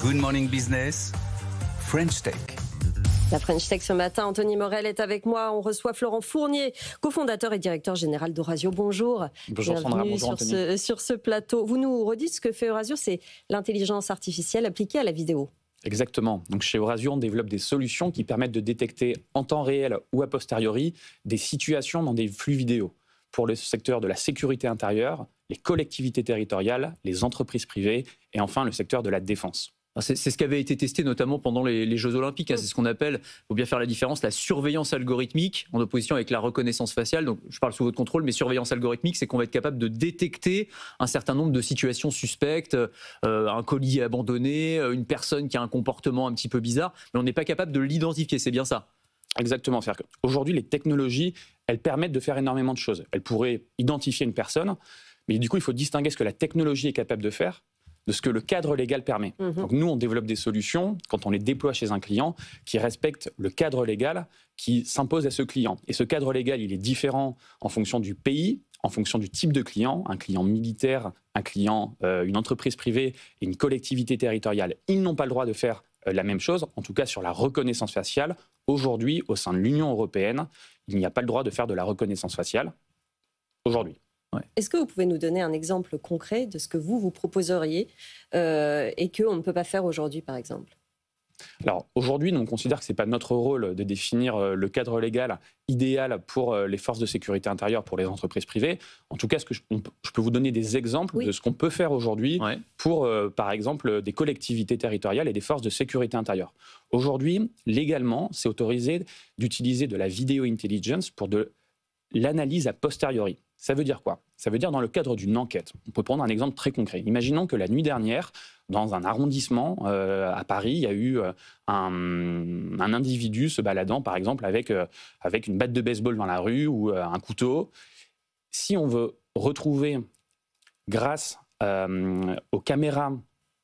Good Morning Business, French Tech. La French Tech ce matin, Anthony Morel est avec moi. On reçoit Florent Fournier, cofondateur et directeur général d'Eurasio. Bonjour. Bonjour Sandra, bonjour Anthony. Sur ce plateau. Vous nous redites ce que fait Eurassio, c'est l'intelligence artificielle appliquée à la vidéo. Exactement. Donc chez Eurasio, on développe des solutions qui permettent de détecter en temps réel ou a posteriori des situations dans des flux vidéo pour le secteur de la sécurité intérieure, les collectivités territoriales, les entreprises privées et enfin le secteur de la défense. C'est ce qui avait été testé notamment pendant les Jeux Olympiques. C'est ce qu'on appelle, il faut bien faire la différence, la surveillance algorithmique en opposition avec la reconnaissance faciale. Donc, je parle sous votre contrôle, mais surveillance algorithmique, c'est qu'on va être capable de détecter un certain nombre de situations suspectes, un colis abandonné, une personne qui a un comportement un petit peu bizarre, mais on n'est pas capable de l'identifier, c'est bien ça? Exactement. C'est-à-dire qu'aujourd'hui, les technologies, elles permettent de faire énormément de choses. Elles pourraient identifier une personne, mais du coup, il faut distinguer ce que la technologie est capable de faire de ce que le cadre légal permet. Donc nous, on développe des solutions, quand on les déploie chez un client, qui respectent le cadre légal qui s'impose à ce client. Et ce cadre légal, il est différent en fonction du pays, en fonction du type de client, un client militaire, un client, une entreprise privée et une collectivité territoriale. Ils n'ont pas le droit de faire la même chose, en tout cas sur la reconnaissance faciale. Aujourd'hui, au sein de l'Union européenne, il n'y a pas le droit de faire de la reconnaissance faciale. Aujourd'hui. Ouais. Est-ce que vous pouvez nous donner un exemple concret de ce que vous proposeriez et qu'on ne peut pas faire aujourd'hui, par exemple? Alors aujourd'hui, nous on considère que ce n'est pas notre rôle de définir le cadre légal idéal pour les forces de sécurité intérieure, pour les entreprises privées. En tout cas, je peux vous donner des exemples de ce qu'on peut faire aujourd'hui pour, par exemple, des collectivités territoriales et des forces de sécurité intérieure. Aujourd'hui, légalement, c'est autorisé d'utiliser de la vidéo intelligence pour de l'analyse a posteriori. Ça veut dire quoi? Ça veut dire dans le cadre d'une enquête. On peut prendre un exemple très concret. Imaginons que la nuit dernière, dans un arrondissement à Paris, il y a eu un individu se baladant, par exemple, avec une batte de baseball dans la rue ou un couteau. Si on veut retrouver, grâce aux caméras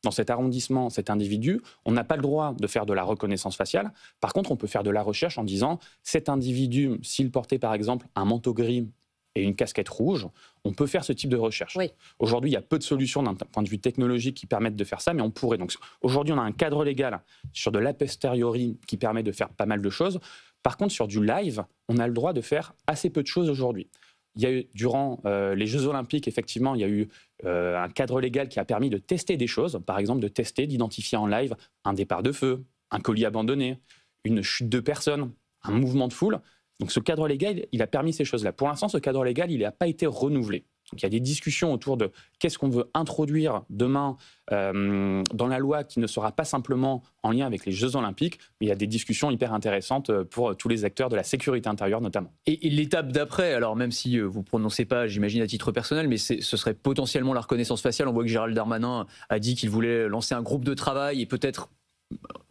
dans cet arrondissement, cet individu, on n'a pas le droit de faire de la reconnaissance faciale. Par contre, on peut faire de la recherche en disant cet individu, s'il portait par exemple un manteau gris et une casquette rouge, on peut faire ce type de recherche. Oui. Aujourd'hui, il y a peu de solutions d'un point de vue technologique qui permettent de faire ça, mais on pourrait. Donc, aujourd'hui, on a un cadre légal sur de l'a posteriori qui permet de faire pas mal de choses. Par contre, sur du live, on a le droit de faire assez peu de choses aujourd'hui. Il y a eu, durant les Jeux Olympiques, effectivement, il y a eu un cadre légal qui a permis de tester des choses, par exemple de tester, d'identifier en live un départ de feu, un colis abandonné, une chute de personnes, un mouvement de foule. Donc ce cadre légal, il a permis ces choses-là. Pour l'instant, ce cadre légal, il n'a pas été renouvelé. Donc il y a des discussions autour de qu'est-ce qu'on veut introduire demain dans la loi qui ne sera pas simplement en lien avec les Jeux Olympiques, mais il y a des discussions hyper intéressantes pour tous les acteurs de la sécurité intérieure notamment. Et l'étape d'après, alors même si vous ne prononcez pas, j'imagine à titre personnel, mais ce serait potentiellement la reconnaissance faciale. On voit que Gérald Darmanin a dit qu'il voulait lancer un groupe de travail et peut-être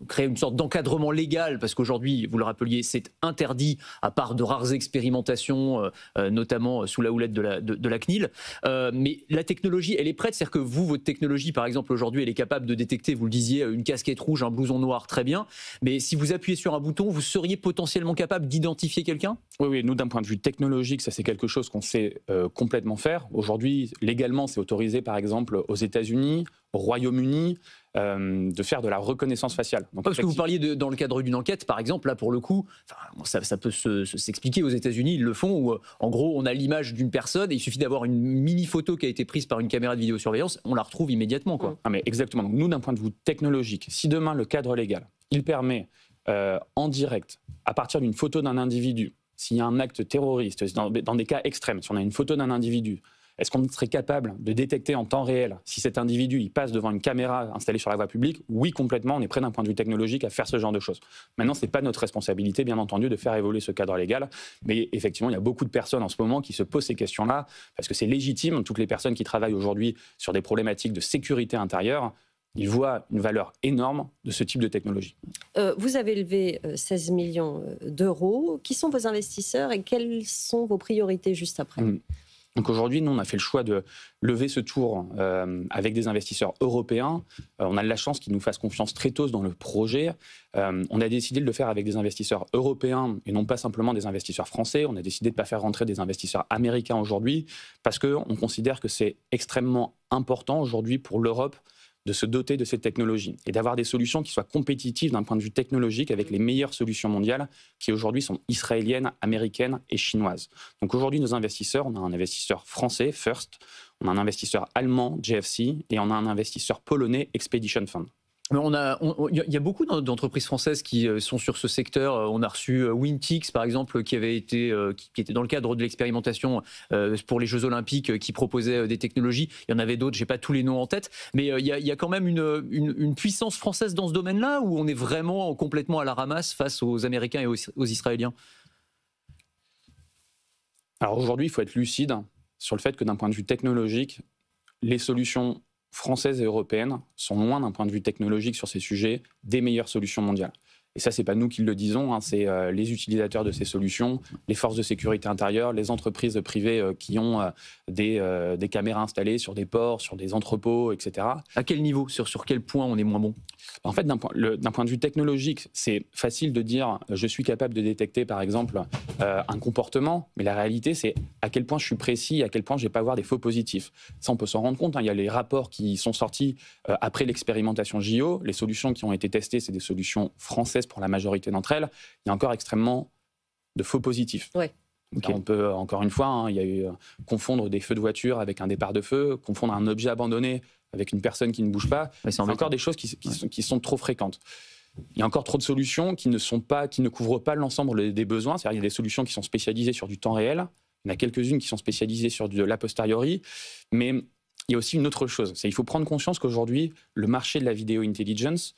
créer une sorte d'encadrement légal, parce qu'aujourd'hui, vous le rappeliez, c'est interdit, à part de rares expérimentations, notamment sous la houlette de la CNIL. Mais la technologie, elle est prête, c'est-à-dire que vous, votre technologie, par exemple, aujourd'hui, elle est capable de détecter, vous le disiez, une casquette rouge, un blouson noir, très bien, mais si vous appuyez sur un bouton, vous seriez potentiellement capable d'identifier quelqu'un? Oui, nous, d'un point de vue technologique, ça c'est quelque chose qu'on sait complètement faire. Aujourd'hui, légalement, c'est autorisé, par exemple, aux États-Unis, au Royaume-Uni, de faire de la reconnaissance faciale. Donc, parce que vous parliez dans le cadre d'une enquête, par exemple, là pour le coup, ça peut s'expliquer aux États-Unis, ils le font, où en gros on a l'image d'une personne et il suffit d'avoir une mini photo qui a été prise par une caméra de vidéosurveillance, on la retrouve immédiatement, quoi. Ah mais exactement. Donc, nous, d'un point de vue technologique, si demain le cadre légal, il permet en direct, à partir d'une photo d'un individu, s'il y a un acte terroriste, dans des cas extrêmes, si on a une photo d'un individu, est-ce qu'on serait capable de détecter en temps réel si cet individu il passe devant une caméra installée sur la voie publique? Oui, complètement, on est prêt d'un point de vue technologique à faire ce genre de choses. Maintenant, ce n'est pas notre responsabilité, bien entendu, de faire évoluer ce cadre légal. Mais effectivement, il y a beaucoup de personnes en ce moment qui se posent ces questions-là, parce que c'est légitime. Toutes les personnes qui travaillent aujourd'hui sur des problématiques de sécurité intérieure, ils voient une valeur énorme de ce type de technologie. Vous avez levé 16 millions d'euros. Qui sont vos investisseurs et quelles sont vos priorités juste après? Donc aujourd'hui, nous, on a fait le choix de lever ce tour avec des investisseurs européens. On a de la chance qu'ils nous fassent confiance très tôt dans le projet. On a décidé de le faire avec des investisseurs européens et non pas simplement des investisseurs français. On a décidé de ne pas faire rentrer des investisseurs américains aujourd'hui parce qu'on considère que c'est extrêmement important aujourd'hui pour l'Europe de se doter de ces technologies et d'avoir des solutions qui soient compétitives d'un point de vue technologique avec les meilleures solutions mondiales qui aujourd'hui sont israéliennes, américaines et chinoises. Donc aujourd'hui, nos investisseurs, on a un investisseur français, First, on a un investisseur allemand, JFC, et on a un investisseur polonais, Expedition Fund. Il y a beaucoup d'entreprises françaises qui sont sur ce secteur. On a reçu Wintix, par exemple, qui était dans le cadre de l'expérimentation pour les Jeux Olympiques, qui proposait des technologies. Il y en avait d'autres, je n'ai pas tous les noms en tête. Mais il y a quand même une puissance française dans ce domaine-là, où on est vraiment complètement à la ramasse face aux Américains et aux Israéliens. Alors aujourd'hui, il faut être lucide sur le fait que d'un point de vue technologique, les solutions françaises et européennes sont loin d'un point de vue technologique sur ces sujets des meilleures solutions mondiales. Et ça, c'est pas nous qui le disons, hein, c'est les utilisateurs de ces solutions, les forces de sécurité intérieure, les entreprises privées qui ont des caméras installées sur des ports, sur des entrepôts, etc. À quel niveau, sur quel point on est moins bon? En fait, d'un point de vue technologique, c'est facile de dire je suis capable de détecter, par exemple, un comportement, mais la réalité, c'est à quel point je suis précis, à quel point je ne vais pas avoir des faux positifs. Ça, on peut s'en rendre compte. Hein. Il y a les rapports qui sont sortis après l'expérimentation JO. Les solutions qui ont été testées, c'est des solutions françaises pour la majorité d'entre elles. Il y a encore extrêmement de faux positifs. Ouais. Okay. On peut, encore une fois, hein, il y a eu confondre des feux de voiture avec un départ de feu, confondre un objet abandonné avec une personne qui ne bouge pas. C'est encore des choses qui sont trop fréquentes. Il y a encore trop de solutions qui ne couvrent pas l'ensemble des besoins. C'est-à-dire qu'il y a des solutions qui sont spécialisées sur du temps réel. Il y en a quelques-unes qui sont spécialisées sur de l'a posteriori. Mais il y a aussi une autre chose. Il faut prendre conscience qu'aujourd'hui, le marché de la vidéo intelligence,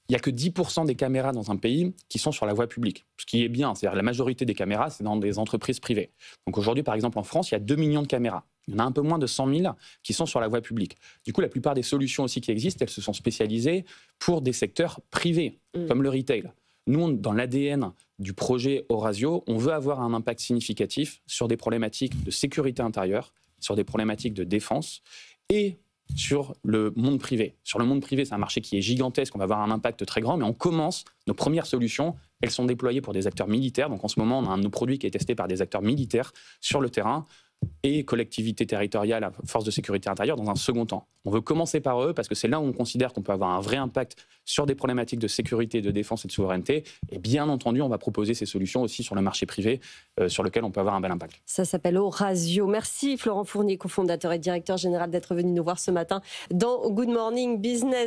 il n'y a que 10% des caméras dans un pays qui sont sur la voie publique. Ce qui est bien, c'est-à-dire la majorité des caméras, c'est dans des entreprises privées. Donc aujourd'hui, par exemple, en France, il y a 2 millions de caméras. Il y en a un peu moins de 100 000 qui sont sur la voie publique. Du coup, la plupart des solutions aussi qui existent, elles se sont spécialisées pour des secteurs privés, comme le retail. Nous, dans l'ADN du projet Orasio, on veut avoir un impact significatif sur des problématiques de sécurité intérieure, sur des problématiques de défense et sur le monde privé. Sur le monde privé, c'est un marché qui est gigantesque, on va avoir un impact très grand, mais on commence, nos premières solutions, elles sont déployées pour des acteurs militaires. Donc en ce moment, on a un de nos produits qui est testé par des acteurs militaires sur le terrain et collectivités territoriales, forces de sécurité intérieure dans un second temps. On veut commencer par eux parce que c'est là où on considère qu'on peut avoir un vrai impact sur des problématiques de sécurité, de défense et de souveraineté. Et bien entendu, on va proposer ces solutions aussi sur le marché privé sur lequel on peut avoir un bel impact. Ça s'appelle Orasio. Merci Florent Fournier, cofondateur et directeur général, d'être venu nous voir ce matin dans Good Morning Business.